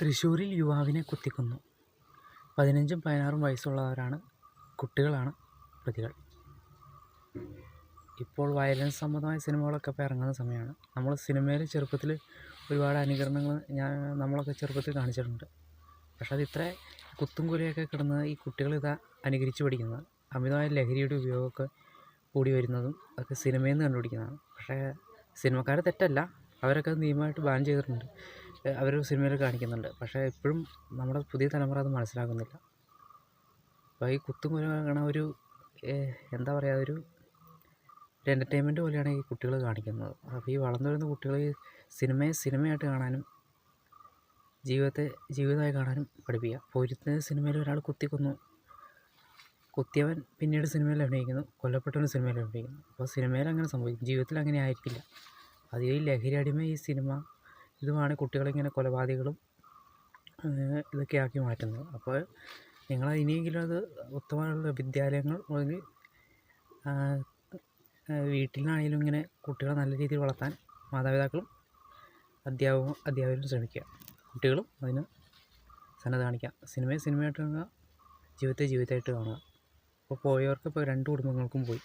തൃശ്ശൂരിൽ യുവാവിനെ കുത്തിക്കൊന്നു. 15ഉം 16ഉം വയസ്സുള്ളവരാണ് കുട്ടികളാണ് പ്രതികൾ. ഇപ്പോൾ വയലൻസ് സംബന്ധമായ സിനിമകളൊക്കെ ഇപ്പോൾ ഇറങ്ങുന്ന സമയമാണ്. നമ്മൾ സിനിമയിൽ ചെറുപ്പത്തിൽ ഒരുപാട് അനുകരണങ്ങൾ നമ്മളൊക്കെ ചെറുപ്പത്തിൽ കാണിച്ചിട്ടുണ്ട്. പക്ഷെ അത് ഇത്ര കുത്തും കുലയൊക്കെ കിടന്ന് ഈ കുട്ടികളിതാ അനുകരിച്ച് പഠിക്കുന്നത്. അമിതമായ ലഹരിയുടെ ഉപയോഗമൊക്കെ കൂടി വരുന്നതും ഒക്കെ സിനിമയിൽ നിന്ന് കണ്ടുപിടിക്കുന്നതാണ്. പക്ഷേ സിനിമക്കാരെ തെറ്റല്ല, അവരൊക്കെ നിയമമായിട്ട് ബാൻ ചെയ്തിട്ടുണ്ട്, അവർ സിനിമയിൽ കാണിക്കുന്നുണ്ട്. പക്ഷേ ഇപ്പോഴും നമ്മുടെ പുതിയ തലമുറ അത് മനസ്സിലാക്കുന്നില്ല. അപ്പോൾ ഈ കുത്തും കുല കാണാൻ ഒരു എന്താ പറയുക, ഒരു എൻ്റർടൈൻമെൻറ്റ് പോലെയാണ് ഈ കുട്ടികൾ കാണിക്കുന്നത്. അപ്പോൾ ഈ വളർന്നു വരുന്ന കുട്ടികൾ ഈ സിനിമയെ സിനിമയായിട്ട് കാണാനും ജീവിതത്തെ ജീവിതമായി കാണാനും പഠിപ്പിക്കുക. അപ്പോൾ ഒരു സിനിമയിൽ ഒരാൾ കുത്തിക്കൊന്നു, കുത്തിയവൻ പിന്നീട് സിനിമയിൽ അഭിനയിക്കുന്നു, കൊല്ലപ്പെട്ടവൻ സിനിമയിൽ അഭിനയിക്കുന്നു. അപ്പോൾ സിനിമയിൽ അങ്ങനെ സംഭവിക്കും, ജീവിതത്തിൽ അങ്ങനെ ആയിരിക്കില്ല. അത് ഈ ലഹരി അടിമ ഈ സിനിമ ഇതുമാണ് കുട്ടികളിങ്ങനെ കൊലപാതകങ്ങളും ഇതൊക്കെ ആക്കി മാറ്റുന്നത്. അപ്പോൾ നിങ്ങൾ ഇനിയെങ്കിലും അത് ഉത്തമമായ വിദ്യാലയങ്ങൾ അല്ലെങ്കിൽ വീട്ടിലാണെങ്കിലും ഇങ്ങനെ കുട്ടികളെ നല്ല രീതിയിൽ വളർത്താൻ മാതാപിതാക്കളും അധ്യാപകരും ശ്രമിക്കുക. കുട്ടികളും അതിന് സന്നദ്ധ കാണിക്കുക. സിനിമയെ സിനിമയായിട്ട് കാണുക, ജീവിതത്തെ ജീവിതമായിട്ട് കാണുക. അപ്പോൾ പോയവർക്ക് ഇപ്പോൾ 2 കുടുംബങ്ങൾക്കും പോയി.